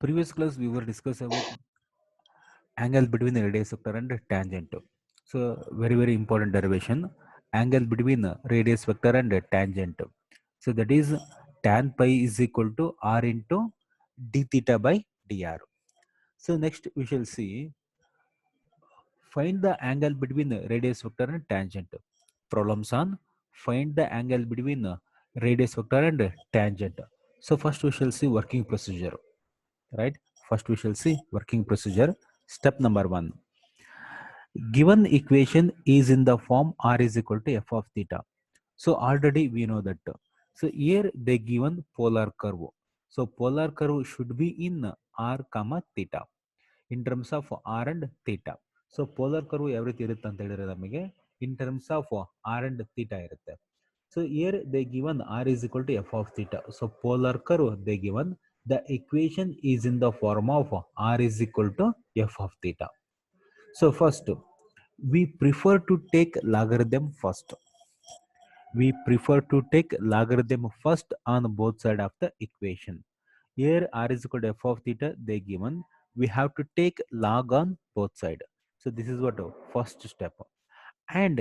Previous class we were discussing about angle between the radius vector and tangent. So very important derivation, angle between the radius vector and tangent. So that is tan pi is equal to r into d theta by dr. So next we shall see, find the angle between the radius vector and tangent. Problems on find the angle between the radius vector and tangent. So first we shall see working procedure, right? First we shall see working procedure. Step number 1, given equation is in the form r is equal to f of theta. So already we know that. So here they given polar curve. So polar curve should be in r comma theta in terms of r and theta. So polar curve ಯಾವ ರೀತಿ ಇರುತ್ತೆ ಅಂತ ಹೇಳಿದ್ರೆ ನಮಗೆ in terms of r and theta ಇರುತ್ತೆ. So here they given r is equal to f of theta. So polar curve they given, the equation is in the form of r is equal to f of theta. So first we prefer to take logarithm first. We prefer to take logarithm first on both sides of the equation. Here r is equal to f of theta they given, we have to take log on both sides. So this is what first step, and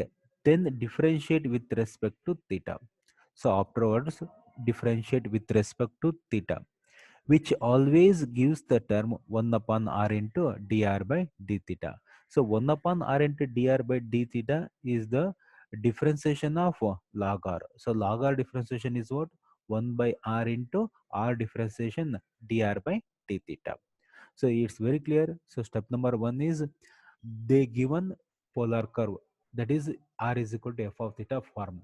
then differentiate with respect to theta. So afterwards differentiate with respect to theta, which always gives the term 1 upon r into dr by d theta. So 1 upon r into dr by d theta is the differentiation of log r. So log r differentiation is what? 1 by r into r differentiation dr by d theta. So it's very clear. So step number 1 is they given polar curve, that is r is equal to f of theta form.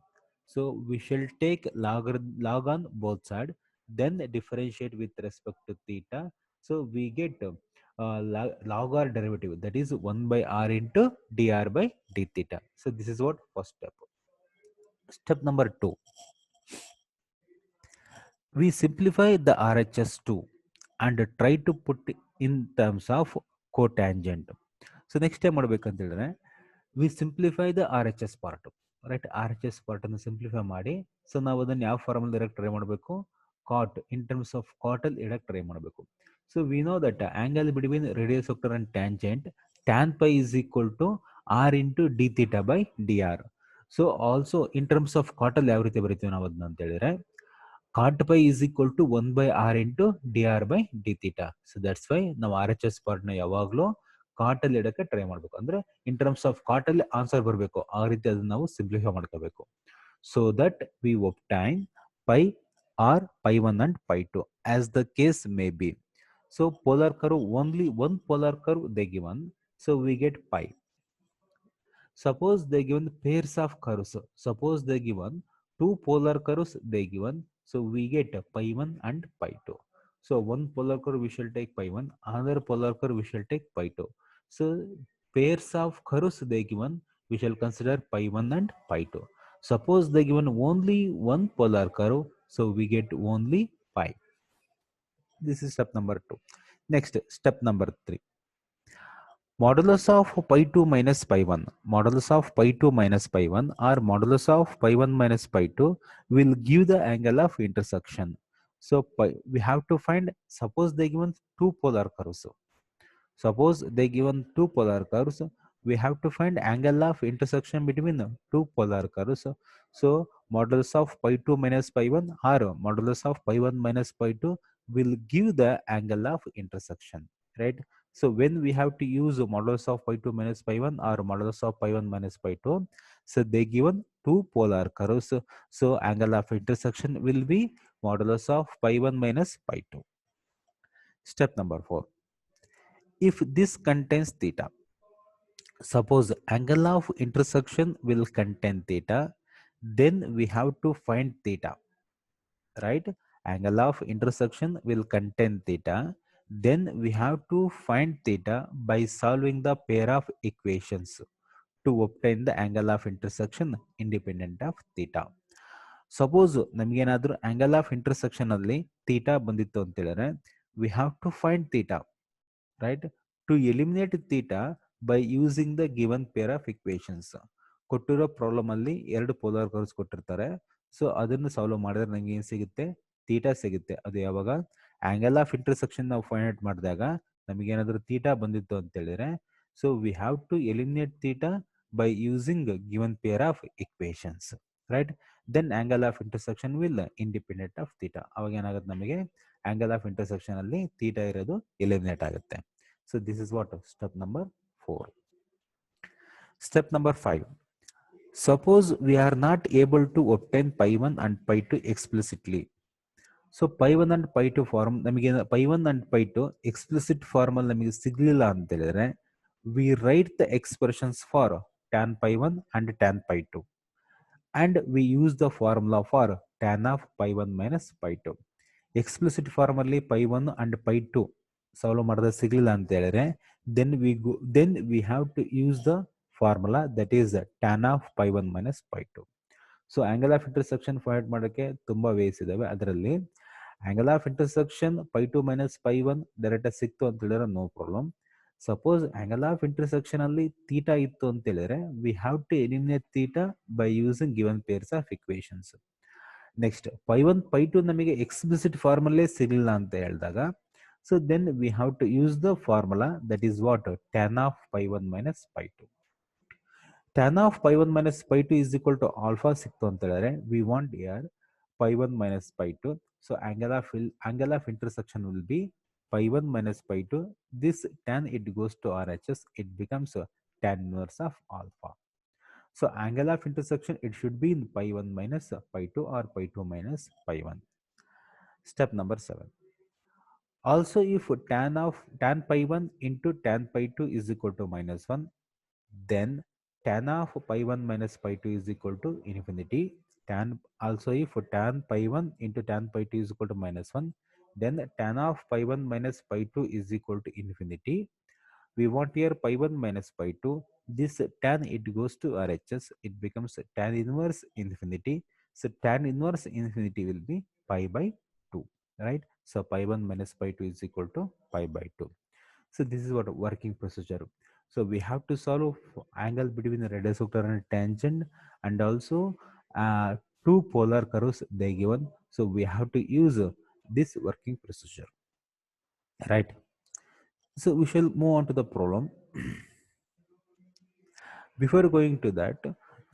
So we shall take log on both sides, then differentiate with respect to theta. So we get log r derivative, that is 1 by r into dr by d theta. So this is what first step. Step number 2, we simplify the RHS2 and try to put in terms of cotangent. So next time ಮಾಡಬೇಕಂತ ಹೇಳಿದ್ರೆ we simplify the RHS part, right? RHS part ಅನ್ನು simplify ಮಾಡಿ, so ನಾವು ಅದನ್ನು ಯಾವ formal ಇರಕ್ಕೆ try ಮಾಡಬೇಕು? cot, in terms of cot ಅಲ್ಲಿ ಇಡಕ್ಕೆ ಟ್ರೈ ಮಾಡಬೇಕು. So we know that angle between radius vector and tangent tan pi is equal to r into d theta by dr. So also in terms of cot ಅಲ್ಲಿ ಯಾವ ರೀತಿ ಬರೀತೀವಿ ನಾವು ಅದನ್ನ ಅಂತ ಹೇಳಿದ್ರೆ cot pi is equal to 1 by r into dr by d theta. So that's why ನಾವು RHS part ನ ಯಾವಾಗಲೂ ಕಾಟ್ ಅಲ್ಲಿ ಇಡಕ್ಕೆ ಟ್ರೈ ಮಾಡಬೇಕು. ಅಂದ್ರೆ ಇನ್ ಟರ್ಮ್ಸ್ ಆಫ್ ಕಾಟ್ ಅಲ್ಲಿ ಆನ್ಸರ್ ಬರಬೇಕು, ಆ ರೀತಿ ಅದನ್ನ ನಾವು ಸಿಂಪ್ಲಿಫೈ ಮಾಡ್ಕೋಬೇಕು. So that we obtain pi or pi 1 and pi 2 as the case may be. So polar curve, only one polar curve they given, so we get pi. Suppose they given pairs of curves, suppose they given two polar curves they given, so we get pi 1 and pi 2. So one polar curve we shall take pi 1, another polar curve we shall take pi 2. So pairs of curves they given, we shall consider pi 1 and pi 2. Suppose they given only one polar curve, so we get only pi. This is step number 2. Next, step number 3. Modulus of pi 2 minus pi 1, modulus of pi 2 minus pi 1 or modulus of pi 1 minus pi 2 will give the angle of intersection. So we have to find, suppose they given two polar curves. Suppose they given two polar curves, we have to find angle of intersection between the two polar curves. So modulus of pi 2 minus pi 1 or modulus of pi 1 minus pi 2 will give the angle of intersection, right? So when we have to use modulus of pi 2 minus pi 1 or modulus of pi 1 minus pi 2, so they given two polar curves. So angle of intersection will be modulus of pi 1 minus pi 2. Step number 4. If this contains theta, suppose angle of intersection will contain theta, then we have to find theta, right? Angle of intersection will contain theta, then we have to find theta by solving the pair of equations to obtain the angle of intersection independent of theta. Suppose ನಮಗೇನಾದ್ರೂ angle of intersection ಅಲ್ಲಿ theta ಬಂದಿತ್ತು ಅಂತ ಹೇಳಿದ್ರೆ, we have to find theta, right? To eliminate theta by using the given pair of equations. ಕೊಟ್ಟಿರೋ problem ಅಲ್ಲಿ ಎರಡು polar curves ಕೊಟ್ಟಿರ್ತಾರೆ. So ಅದನ್ನು solve ಮಾಡಿದ್ರೆ ನಮಗೆ ಏನು ಸಿಗುತ್ತೆ? ಥೀಟಾ ಸಿಗುತ್ತೆ. ಅದು ಯಾವಾಗ? ಆಂಗಲ್ ಆಫ್ ಇಂಟರ್ಸೆಕ್ಷನ್ ನಾವು ಫೈಂಡ್ ಔಟ್ ಮಾಡಿದಾಗ ನಮಗೇನಾದರೂ ತೀಟಾ ಬಂದಿತ್ತು ಅಂತ ಹೇಳಿದ್ರೆ, so we have to eliminate theta by using given pair of equations, right. Then angle of intersection will independent of theta. ಅವಾಗ ಏನಾಗುತ್ತೆ, ನಮಗೆ ಆಂಗಲ್ ಆಫ್ ಇಂಟರ್ಸೆಕ್ಷನ್ ಅಲ್ಲಿ ತೀಟಾ ಇರೋದು ಎಲಿಮಿನೇಟ್ ಆಗುತ್ತೆ. So this is what step number 4. Step number 5. Suppose we are not able to obtain pi 1 and pi 2 explicitly. So pi 1 and pi 2 form ನಮಗೆ pi 1 and pi 2 explicit ಫಾರ್ಮಲ್ಲಿ ನಮಗೆ ಸಿಗಲಿಲ್ಲ ಅಂತ ಹೇಳಿದ್ರೆ, we write the expressions for tan pi 1 and tan pi 2 and we use the formula for tan of pi 1 minus pi 2. Explicit ಫಾರ್ಮಲ್ಲಿ pi 1 and pi 2 solve ಮಾಡಿದ್ರೆ ಸಿಗಲಿಲ್ಲ ಅಂತ ಹೇಳಿದ್ರೆ, then we have to use the formula that is tan of pi 1 minus pi 2. So angle of intersection find ಮಾಡೋಕ್ಕೆ ತುಂಬ ways ಇದಾವೆ. ಅದರಲ್ಲಿ angle of intersection pi 2 minus pi 1 ಡೈರೆಕ್ಟಾಗಿ ಸಿಕ್ತು ಅಂತ ಹೇಳಿದ್ರೆ no problem. Suppose angle of intersection ಅಲ್ಲಿ theta ಇತ್ತು ಅಂತ ಹೇಳಿದ್ರೆ, we have to eliminate theta by using given pairs of equations. Next pi 1 pi 2 ನಮಗೆ ಎಕ್ಸ್ಪ್ಲಿಸಿಟ್ ಫಾರ್ಮಲ್ಲೇ ಸಿಗಲಿಲ್ಲ ಅಂತ ಹೇಳಿದಾಗ, so then we have to use the formula that is what tan of pi 1 minus pi 2. tan of pi 1 minus pi 2 is equal to alpha ಸಿಕ್ತು ಅಂತ ಹೇಳಿದ್ರೆ, we want here pi 1 minus pi 2. So angle of intersection will be pi 1 minus pi 2. This tan it goes to RHS, it becomes tan inverse of alpha. So angle of intersection it should be in pi 1 minus pi 2 or pi 2 minus pi 1. Step number 7. Also if tan pi 1 into tan pi 2 is equal to minus 1, then tan of pi 1 minus pi 2 is equal to infinity. Also if tan pi 1 into tan pi 2 is equal to minus 1, then tan of pi 1 minus pi 2 is equal to infinity. We want here pi 1 minus pi 2. This tan it goes to RHS, it becomes tan inverse infinity. So tan inverse infinity will be pi by 2, right? So pi 1 minus pi 2 is equal to pi by 2. So this is what working procedure. So we have to solve angle between the radius vector and tangent, and also two polar curves they given. So we have to use this working procedure, right? So we shall move on to the problem. Before going to that,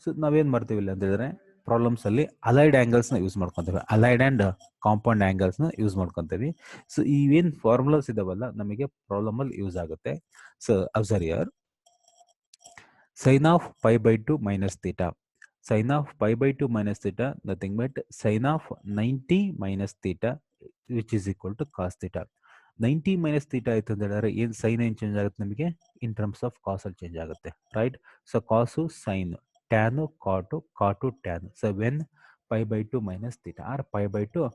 so ನಾವೇನು ಮಾಡ್ತೀವಿ ಇಲ್ಲ ಅಂತ ಹೇಳಿದ್ರೆ, problems ಅಲ್ಲಿ allied ಆಂಗಲ್ಸ್ನ use ಮಾಡ್ಕೊತೀವಿ, allied and compound ಆಂಗಲ್ಸ್ನ use ಮಾಡ್ಕೊತೀವಿ. So ಇವೇನು formulas ಇದಾವಲ್ಲ ನಮಗೆ ಪ್ರಾಬ್ಲಮಲ್ಲಿ ಯೂಸ್ ಆಗುತ್ತೆ. So observe here, sin of pi by 2 minus theta. Sin of pi by 2 minus theta, nothing but sin of 90 minus theta, which is equal to cos theta. 90 minus theta ಆಯ್ತು ಅಂತ ಹೇಳಿದ್ರೆ ಏನು sign ಏನು change ಆಗುತ್ತೆ ನಮಗೆ ಇನ್ terms of ಕಾಸ್ ಅಲ್ಲಿ change ಆಗುತ್ತೆ, right? So cos sine, tan cot, cot tan. So when pi by 2 minus theta or pi by 2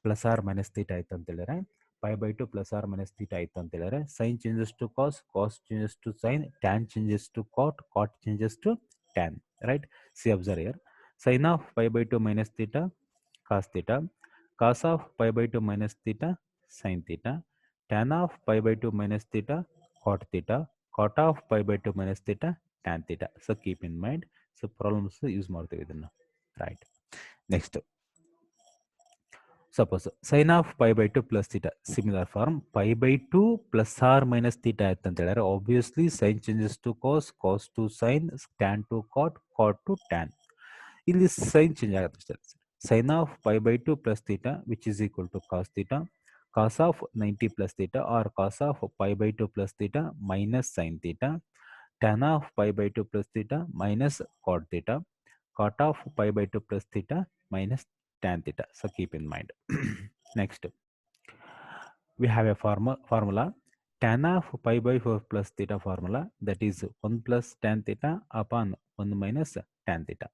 plus or minus theta ಆಯ್ತು ಅಂತ ಹೇಳಿದ್ರೆ, pi by 2 plus or minus theta ಆಯ್ತು ಅಂತ ಹೇಳಿದ್ರೆ, sin changes to cos, cos changes to sin, tan changes to cot, cot changes to tan, right? See, observe here, sin of pi by 2 minus theta cos theta, cos of pi by 2 minus theta sin theta, tan of pi by 2 minus theta cot theta, cot of pi by 2 minus theta tan theta. So keep in mind, so problems use ಮಾಡ್ತೀವಿ ಇದನ್ನ, right? Next, suppose sin of pi by 2 plus theta, similar form, pi by 2 plus or minus theta ಆಯ್ತು ಅಂತ ಹೇಳಿದ್ರೆ, obviously sin changes to cos, cos to sin, tan to cot, cot to tan. ಇಲ್ಲಿ sin change ಆಗುತ್ತೆ ಅಷ್ಟೇ. Sin of pi by 2 plus theta which is equal to cos theta, cos of 90 plus theta or cos of pi by 2 plus theta minus sin theta, tan of pi by 2 plus theta minus cot theta, cot of pi by 2 plus theta minus tan theta. So keep in mind. Next, we have a formula tan of pi by 4 plus theta formula, that is 1 plus tan theta upon 1 minus tan theta.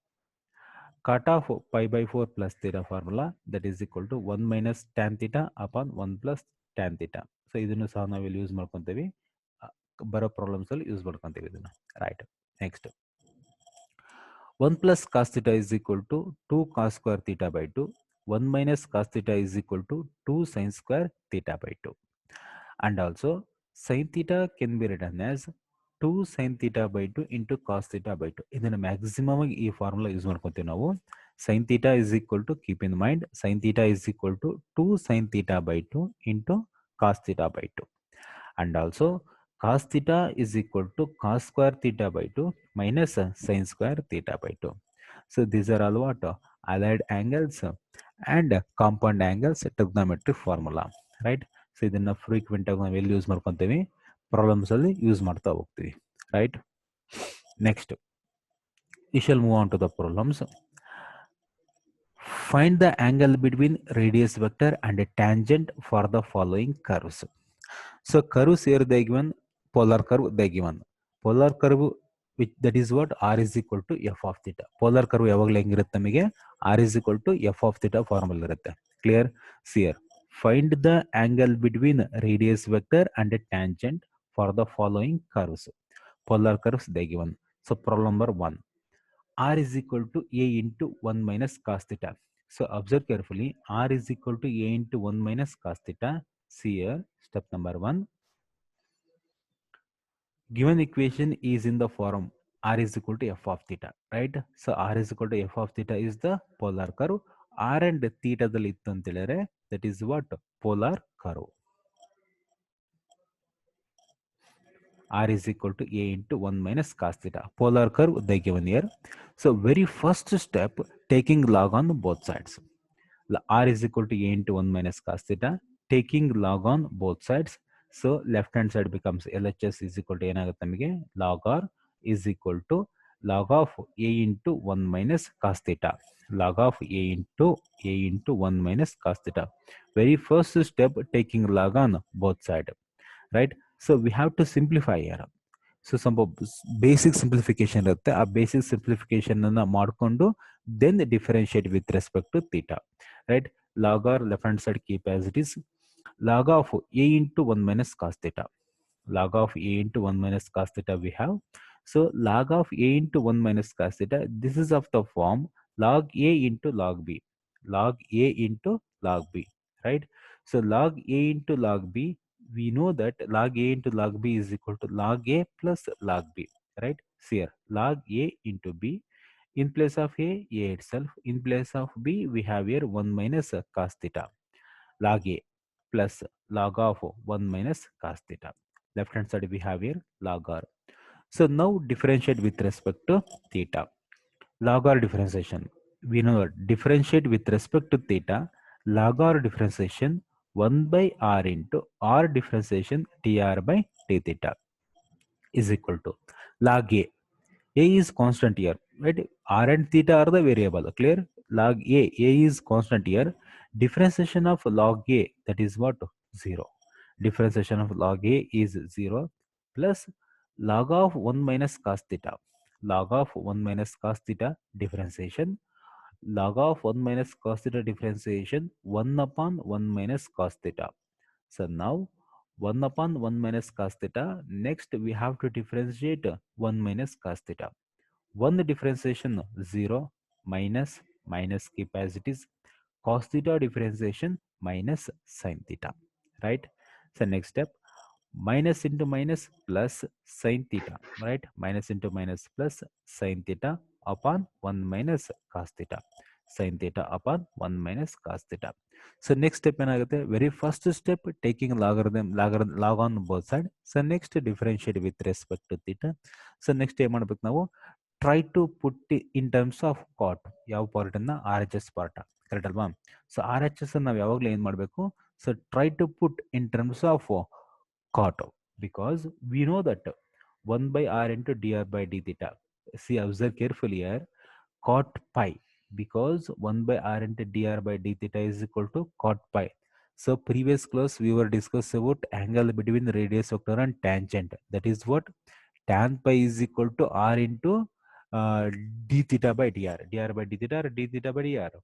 Cot of pi by 4 plus theta formula, that is equal to 1 minus tan theta upon 1 plus tan theta. So ಇದನ್ನು ಸಹ ನಾವು ಇಲ್ಲಿ use ಮಾಡ್ಕೊಂತೀವಿ, ಬರೋ problems ಅಲ್ಲಿ use ಮಾಡ್ಕೊಂತೀವಿ ಇದನ್ನ, right? Next, 1 plus cos theta is equal to 2 cos square theta by 2. 1 minus cos theta is equal to 2 sin square theta by 2. And also sin theta can be written as 2 sin theta by 2 into cos theta by 2. ಇದನ್ನು maximum ಆಗಿ ಈ formula use ಮಾಡ್ಕೊತೀವಿ ನಾವು. Sin theta is equal to, keep in mind, sin theta is equal to 2 sin theta by 2 into cos theta by 2. And also cos theta is equal to cos square theta by 2 minus sin square theta by 2. So these are all what? Allied angles and compound angles trigonometric formula, right? So ಇದನ್ನ frequent ಆಗಿ ನಾವು ಎಲ್ಲಿ use ಮಾಡ್ಕೊಂತೀವಿ? Problems ಅಲ್ಲಿ use ಮಾಡ್ತಾ ಹೋಗ್ತೀವಿ, right? Next, we shall move on to the problems. Find the angle between radius vector and a tangent for the following curves. So curves here they given, polar curve they given. Polar curve, which that is what? R is equal to f of theta. Polar curve ಯಾವಾಗಲೂ ಹೆಂಗಿರುತ್ತೆ ನಮಗೆ? R is equal to f of theta formula ಇರುತ್ತೆ. Clear? See here. Find the angle between radius vector and a tangent for the following curves. Polar curves they given. So problem number 1. R is equal to A into 1 minus cos theta. So observe carefully. R is equal to A into 1 minus cos theta. See here, step number 1. Given equation is in the form R is equal to f of theta, right? So R is equal to f of theta is the polar curve. R and theta dalli ittu anta helare, that is what? Polar curve. R is equal to A into 1 minus cos theta. Polar curve they given here. So very first step, taking log on both sides. R is equal to A into 1 minus cos theta, taking log on both sides. So left hand side becomes LHS is equal to log R is equal to log of A into 1 minus cos theta. Log of A into 1 minus cos theta. Very first step, taking log on both sides, right? So we have to simplify here. So some basic simplification irutte, a basic simplification anna ಮಾಡ್ಕೊಂಡು then differentiate with respect to theta, right? Log r left hand side keep as it is. Log of A into 1 minus cos theta. Log of A into 1 minus cos theta we have. So log of A into 1 minus cos theta, this is of the form log A into log B. Log A into log B, right? So log A into log B, we know that log A into log B is equal to log A plus log B, right? So here log A into B, in place of A itself, in place of B we have here 1 minus cos theta. Log A plus log of 1 minus cos theta. Left hand side we have here log R. So now differentiate with respect to theta. Log R differentiation, we know that differentiate with respect to theta. Log R differentiation 1 by R into R differentiation dr by d theta is equal to log A. A is constant here, right? R and theta are the variable. Clear? Log A is constant here. Differentiation of log A, that is what? 0. Differentiation of log A is 0 plus log of 1 minus cos theta. Log of 1 minus cos theta differentiation. Log of 1 minus cos theta differentiation 1 upon 1 minus cos theta. So now 1 upon 1 minus cos theta. Next we have to differentiate 1 minus cos theta. 1 differentiation 0 minus minus keep as it is, cos theta differentiation minus sin theta, right? So next step, minus into minus plus sin theta, right? Minus into minus plus sin theta upon 1 minus cos theta. Sin theta upon 1 minus cos theta. So next step ಏನಾಗುತ್ತೆ, very first step taking log on both side. So next differentiate with respect to theta. So next ಏನು ಮಾಡಬೇಕು ನಾವು, try to put it in terms of cot. ಯಾವ part ಅನ್ನ, R H S part, correct ಅಲ್ವಾ? So R H S ನಾವು ಯಾವಾಗಲೂ ಏನ್ ಮಾಡಬೇಕು, so try to put in terms of cot, because we know that 1 by r into dr by d theta. See, observe carefully here, cot pi, because 1 by r into dr by d theta is equal to cot pi. So previous class we were discussed about angle between radius vector and tangent. That is what? Tan pi is equal to r into d theta by dr. Dr by d theta or d theta by dr?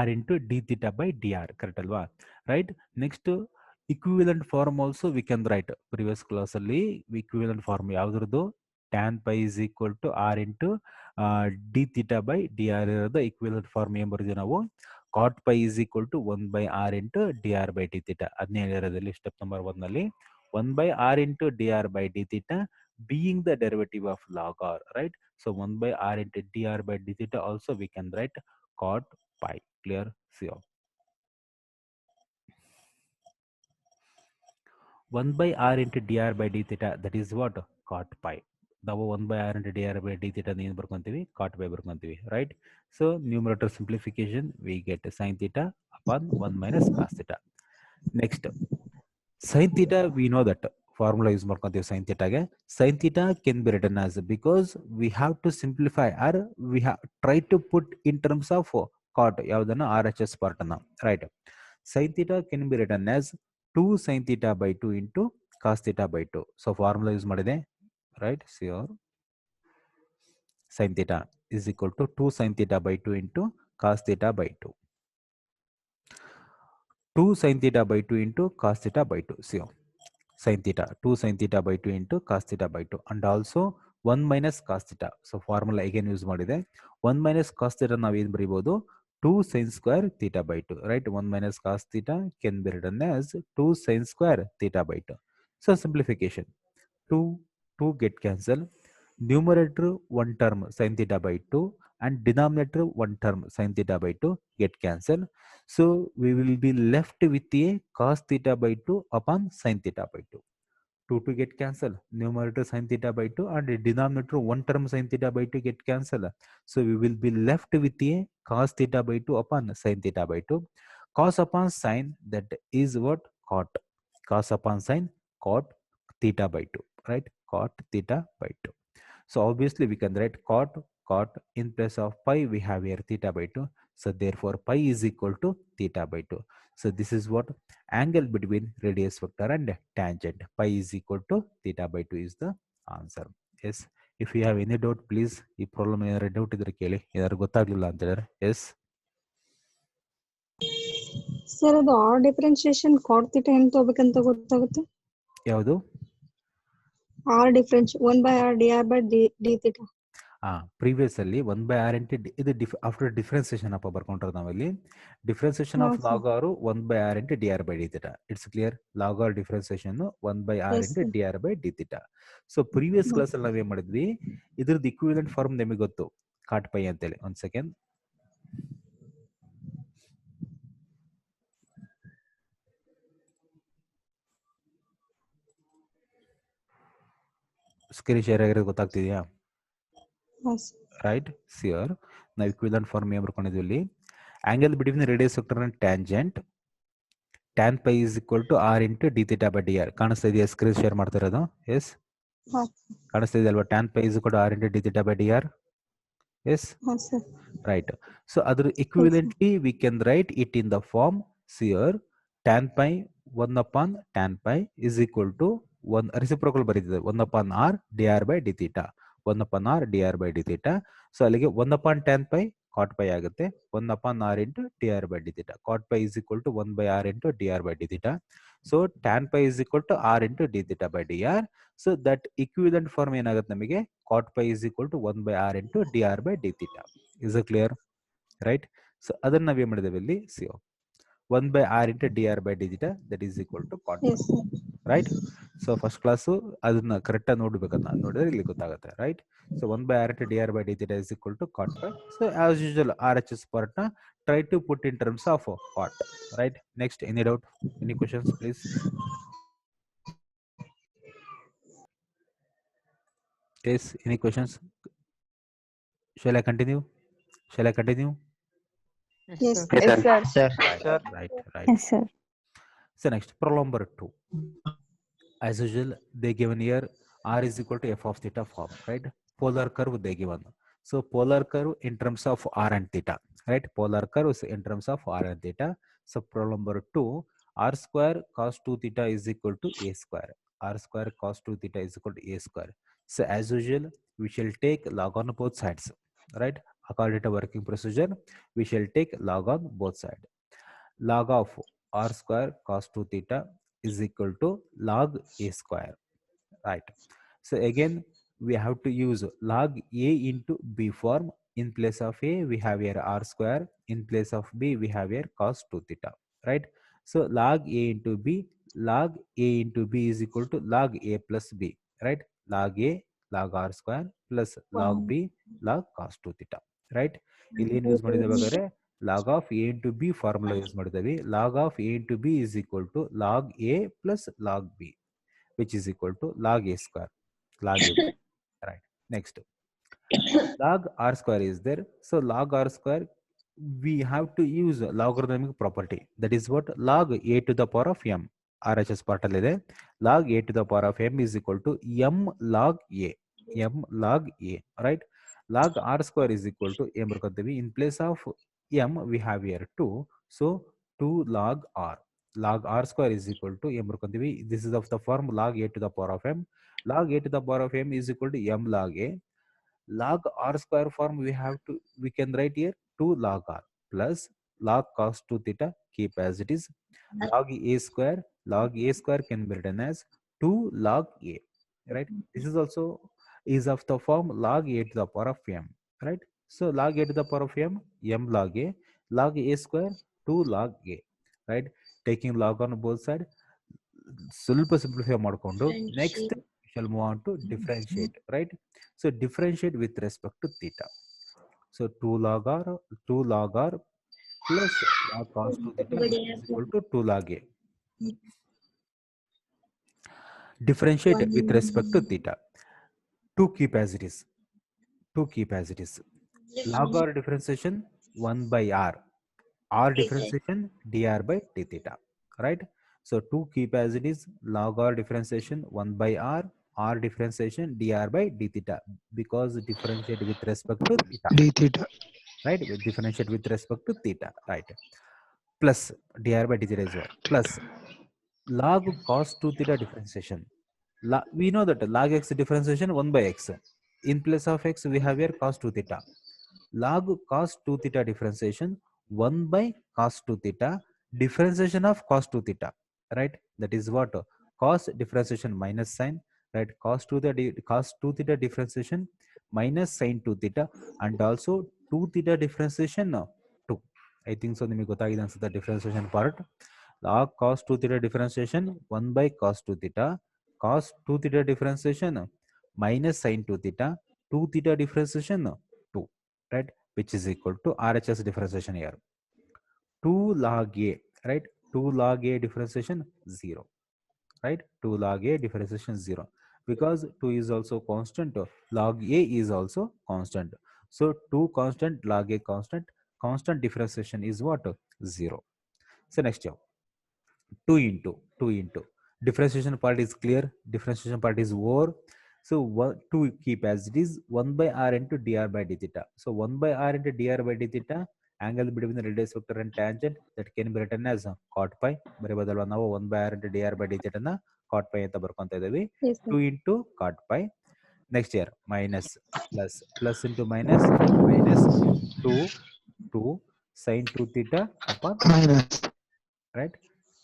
R into d theta by dr, correct alva? Right? Next, equivalent form also we can write. Previous class alli equivalent form yavudradu, tan pi is equal to r into d theta by dr ಇರೋದು equivalent form ಏನ್ ಬರೆದಿದ್ದೀವಿ ನಾವು, cot pi is equal to 1 by r into dr by d theta. ಅದನ್ನೇ ಹೇಳಿರೋದಲ್ಲಿ step number 1 ನಲ್ಲಿ 1 by r into dr by d theta being the derivative of log r, right? So 1 by r into dr by d theta also we can write cot pi. Clear? See all. 1 by r into dr by d theta, that is what? Cot pi. ನಾವು 1 by r into dr by d theta ಏನು ಬರ್ಕೊಂತೀವಿ? Cot pi ಬರ್ಕೊಂತೀವಿ, right? So numerator simplification, we get sin theta upon 1 minus cos theta. Next, sin theta, we know that formula use ಮಾಡ್ಕೊಂತೀವಿ sin theta ಗೆ. Sin theta can be written as, because we have to simplify or we have try to put in terms of cot ಯಾವುದನ್ನ RHS part ಅನ್ನ, right? Sin theta can be written as 2 sin theta by 2 into cos theta by 2. So formula use ಮಾಡಿದೆ, right? So sin theta is equal to 2 sin theta by 2 into cos theta by 2. 2 sin theta by 2 into cos theta by 2. So sin theta 2 sin theta by 2 into cos theta by 2, and also 1 minus cos theta. So formula again use ಮಾಡಿದೆ. 1 minus cos theta ನಾವು ಏನು ಬರೀಬಹುದು? 2 sin square theta by 2, right? 1 minus cos theta can be written as 2 sin square theta by 2. So simplification, 2 get cancel. Numerator 1 term sin theta by 2 and denominator 1 term sin theta by 2 get cancel. So we will be left with a cos theta by 2 upon sin theta by 2. 2 get cancel. Numerator sin theta by 2 and denominator 1 term sin theta by 2 get cancel. So we will be left with a cos theta by 2 upon sin theta by 2. Cos upon sin, that is what? Cot. Cos upon sin, cot theta by 2, right? Cot theta by 2. So obviously we can write cot in place of pi, we have here theta by 2. So therefore pi is equal to theta by 2. So this is what? Angle between radius vector and tangent. Pi is equal to theta by 2 is the answer. Yes. If you have any doubt, please ಈ problem ಏನಾದ್ರು doubt ಇದ್ರೆ ಕೇಳಿ, ಏನಾದ್ರು ಗೊತ್ತಾಗ್ಲಿಲ್ಲ ಅಂತ ಹೇಳಿದ್ರೆ. Yes sir, ಅದು R differentiation cot theta ಹೆಂಗ್ ತಗೋಬೇಕಂತ ಗೊತ್ತಾಗುತ್ತೆ? ಯಾವುದು? R differentiation 1 by r dr by d theta. Previous ಅಲ್ಲಿ 1 by r into ಇದು ಆಫ್ಟರ್ ಡಿಫರೆನ್ಸಿಯೇಷನ್ ಅಪ್ಪ ಬರ್ಕೊಂಡ್ರೆ ನಾವಲ್ಲಿ differentiation of log R 1 by r into dr by d theta. It's clear? Log R differentiation 1 by r into dr by d theta. So previous class ಅಲ್ಲಿ ನಾವೇನ್ ಮಾಡಿದ್ವಿ, ಇದ್ರದ್ದು equivalent form ನಿಮಗೆ ಗೊತ್ತು, ಕಾಟ್ ಪೈ ಅಂತೇಳಿ. ಒಂದ್ ಸೆಕೆಂಡ್, ಸ್ಕ್ರೀನ್ ಶೇರ್ ಆಗಿರೋದು ಗೊತ್ತಾಗ್ತಿದೆಯಾ? Right. ಸಿಯರ್ ನಾವು ಇಕ್ವಿವೆಲೆಂಟ್ ಫಾರ್ಮ್ ಏನ್ ಬರ್ಕೊಂಡಿದ್ವಿ ಇಲ್ಲಿ? Angle between radius vector and tangent tan pi is equal to r into d theta by dr. ಕಾಣಿಸ್ತಾ ಇದೆಯಾ? ಸ್ಕ್ರೀನ್ ಶೇರ್ ಮಾಡ್ತಾ ಇರೋದು? ಎಸ್, ಕಾಣಿಸ್ತಾ ಇದೆ ಅಲ್ವಾ? tan pi is equal to r into d theta by dr. Yes, right. So other equivalently we can write it in the form here, tan pi 1 upon tan pi is equal to 1 reciprocal ಬರೀತಿದೆ 1 upon r dr by d theta, 1 upon r dr by d theta. So ಅಲ್ಲಿಗೆ 1 upon tan pi cot pi ಆಗುತ್ತೆ, 1 upon r into dr by d theta. Cot pi is equal to 1 by r into dr by d theta. So tan pi is equal to r into d theta by dr. So that equivalent form ಏನಾಗುತ್ತೆ ನಮಗೆ? Cot pi is equal to 1 by r into dr by d theta. Is it clear? Right? So ಅದನ್ನ ನಾವೇನ್ ಮಾಡಿದ್ದೇವೆ ಇಲ್ಲಿ? CO 1 by r into dr by d theta, that is equal to cot pi. Right? So first class ಅದನ್ನ correct ಆಗಿ ನೋಡ್ಬೇಕನ್ನ ನೋಡಿದ್ರೆ ಇಲ್ಲಿ ಗೊತ್ತಾಗುತ್ತೆ. Right? So 1 by r into dr by d theta is equal to cot pi. So as usual RHS part na try to put in terms of cot. Right? Next, any doubt? Any questions, please? Yes, any questions? Shall I continue? Shall I continue? Yes, sir. Right. Yes, sir. So next, problem number 2. As usual, they given here r is equal to f of theta form, right? Polar curve they given. So polar curve in terms of r and theta, right? Polar curves in terms of r and theta. So problem number 2, r square cos 2 theta is equal to a square. R square cos 2 theta is equal to a square. So as usual, we shall take log on both sides, right? According to working procedure, we shall take log on both sides. Log of r square cos 2 theta is equal to log a square, right? So again we have to use log a into b form. In place of a we have here r square, in place of b we have here cos 2 theta, right? So log a into b, log a into b is equal to log a plus b, right? log a log r square plus log b log cos 2 theta, right? ಇಲ್ಲಿ ಏನು use ಮಾಡಿದ್ದೇವೆ ಹಾಗಾದ್ರೆ log of a into b formula use ಮಾಡಿದ್ದೇವೆ. log of a into b is equal to log a plus log b, which is equal to log a square, log ab, right? Next, log r square is there. So log r square, we have to use logarithmic property. That is what? Log a to the power of m. RHS part allide log a to the power of m is equal to m log a, m log a, right? Log r square is equal to m ಬರ್ಕೊಂತೀವಿ. In place of m we have here 2, so 2 log r. Log r square is equal to m ಬರ್ಕೊಂತೀವಿ. This is of the form log a to the power of m. Log a to the power of m is equal to m log a. Log r square form we can write here 2 log r plus log cos 2 theta, keep as it is. Log a square can be written as 2 log a, right? This is also is of the form log a to the power of m, right? So log a to the power of m log a square 2 log a, right? Taking log on both side, ಸ್ವಲ್ಪ simplify ಮಾಡಿಕೊಂಡು next we shall move on to differentiate, right? So differentiate with respect to theta. So 2 log r plus log cos 2 theta, which is equal to 2 log a. Differentiate with respect to theta. 2 keep as it is. 2 keep as it is. Log r differentiation 1 by r. R differentiation dr by d theta, right? So 2 keep as it is. Log r differentiation 1 by r differentiation dr by d theta, because differentiate with respect to theta, d theta, right? We differentiate with respect to theta, right? Plus dr by d theta is 1 plus log cos 2 theta differentiation. We know that log x differentiation 1 by x. In place of x we have here cos 2 theta. Log cos 2 theta differentiation 1 by cos 2 theta differentiation of cos 2 theta, right? That is what? Cos differentiation minus sin, right? Cos 2 theta differentiation minus sin 2 theta, and also 2 theta differentiation 2. I think so ನಿಮಗೆ ಗೊತ್ತಾಗಿದೆ ಅನ್ಸುತ್ತೆ differentiation part. Log cos 2 theta differentiation 1 by cos 2 theta, cos 2 theta differentiation minus sin 2 theta, 2 theta differentiation 2, right? Which is equal to RHS differentiation here 2 log a, right? 2 log a differentiation 0, right? 2 log a differentiation 0, because 2 is also constant, log a is also constant. So 2 constant, log a constant, constant differentiation is what? 0. So next here 2 into differentiation part is clear, differentiation part is over. So 2 keep as it is, 1 by r into dr by d theta. So 1 by r into dr by d theta, angle between the radius vector and tangent, that can be written as cot pi. ಬರೀ ಬದಲು ನಾವು 1 by r into dr by d theta ನ cot pi ಅಂತ ಬರ್ಕೊಂತ ಇದ್ದೀವಿ. 2 into cot pi. Next year minus plus into minus 2 sin 2 theta upon, minus right?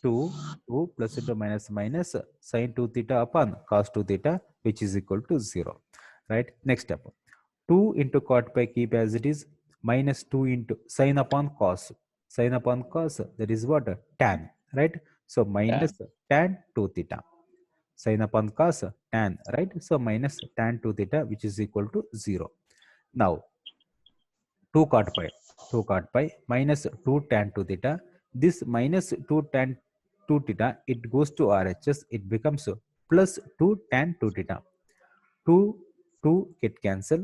2 plus into minus sin 2 theta upon cos 2 theta, which is equal to 0, right? Next step 2 into cot pi, keep as it is, minus 2 into sin upon cos, that is what? Tan, right? So minus tan 2 theta, sin upon cos tan, right? So minus tan 2 theta, which is equal to 0. Now 2 cot pi minus 2 tan 2 theta. This minus 2 tan 2 theta, it goes to RHS, it becomes plus 2 tan 2 theta. 2 2 get cancel.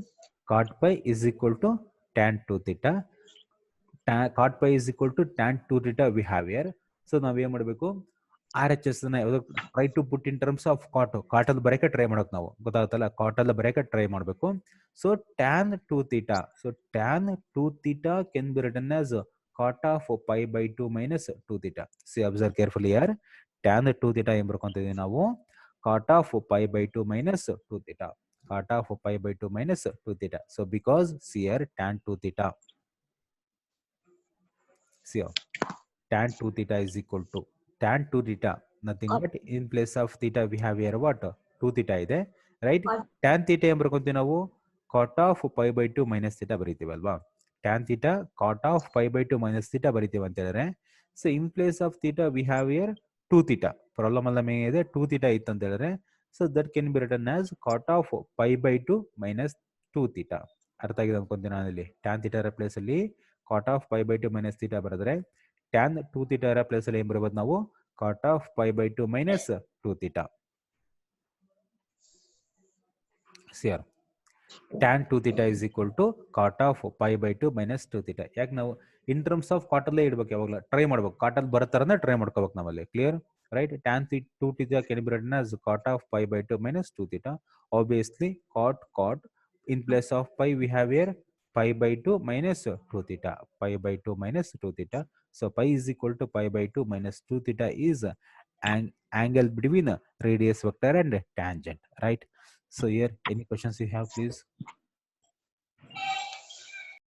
Cot pi is equal to tan 2 theta. Cot pi is equal to tan 2 theta we have here. So ನಾವೇನು ಮಾಡಬೇಕು? RHS ನ try to put in terms of cot ಅಲ್ಲಿ ಬರೆಯಕ್ಕೆ try ಮಾಡೋಕೆ, ನಾವು ಗೊತ್ತಾಗುತ್ತಲ್ಲ, cot ಅಲ್ಲಿ ಬರೆಯಕ್ಕೆ ಟ್ರೈ ಮಾಡಬೇಕು. So tan 2 theta, so tan 2 theta can be written as cot of pi by 2 minus 2 theta. See, observe carefully here. Tan 2 theta ಏನು ಬರ್ಕೊಂತಿದ್ದೀವಿ ನಾವು? Cot of pi by 2 minus 2 theta. Cot of pi by 2 minus 2 theta. So because here tan 2 theta, see here, tan 2 theta is equal to tan 2 theta, nothing but in place of theta we have here what? 2 theta ಇದೆ, right? Tan theta ಏನು ಬರ್ಕೊಂತೀವಿ ನಾವು? Cot of pi by 2 minus theta ಬರೀತೀವಲ್ವಾ? Tan theta cot of pi by 2 minus theta ಬರೀತೀವಿ ಅಂತ ಹೇಳಿದ್ರೆ, so in place of theta we have here 2 theta. Problem ಅಲ್ಲ ಏನಿದೆ, 2 theta ಇತ್ತು ಅಂತ ಹೇಳಿದ್ರೆ, So that can be written as cot of pi by 2 minus 2 theta. ಅರ್ಥ ಆಗಿದೆ ಅನ್ಕೊಂತೀನಿ ನಾನು ಇಲ್ಲಿ ಟ್ಯಾನ್ ಥೀಟಾ ಪ್ಲೇಸ್ ಅಲ್ಲಿ cot of pi by two minus theta ಬರೆದ್ರೆ ಟ್ಯಾನ್ 2 ಥೀಟಾ ಪ್ಲೇಸ್ ಅಲ್ಲಿ ಏನ್ ಬರಬಹುದು ನಾವು cot of pi by two minus 2 theta. ಸಿಯರ್ tan 2 theta is equal to cot of pi by 2 minus 2 theta. ಯಾಕೆ ನಾವು ಇನ್ terms of ಕಾಟಲ್ಲೇ ಇಡ್ಬೇಕು, ಯಾವಾಗಲೂ ಟ್ರೈ ಮಾಡ್ಬೇಕು, ಕಾಟಲ್ಲಿ ಬರತ್ತಾರ ಟ್ರೈ ಮಾಡ್ಕೋಬೇಕು ನಾವಲ್ಲಿ. Clear right? tan 2 theta can be written as cot of pi by 2 minus 2 theta. Obviously cot in place of pi we have here pi by 2 minus 2 theta, pi by 2 minus 2 theta. So pi is equal to pi by 2 minus 2 theta is angle between radius vector and tangent, right? So here any questions you have, please?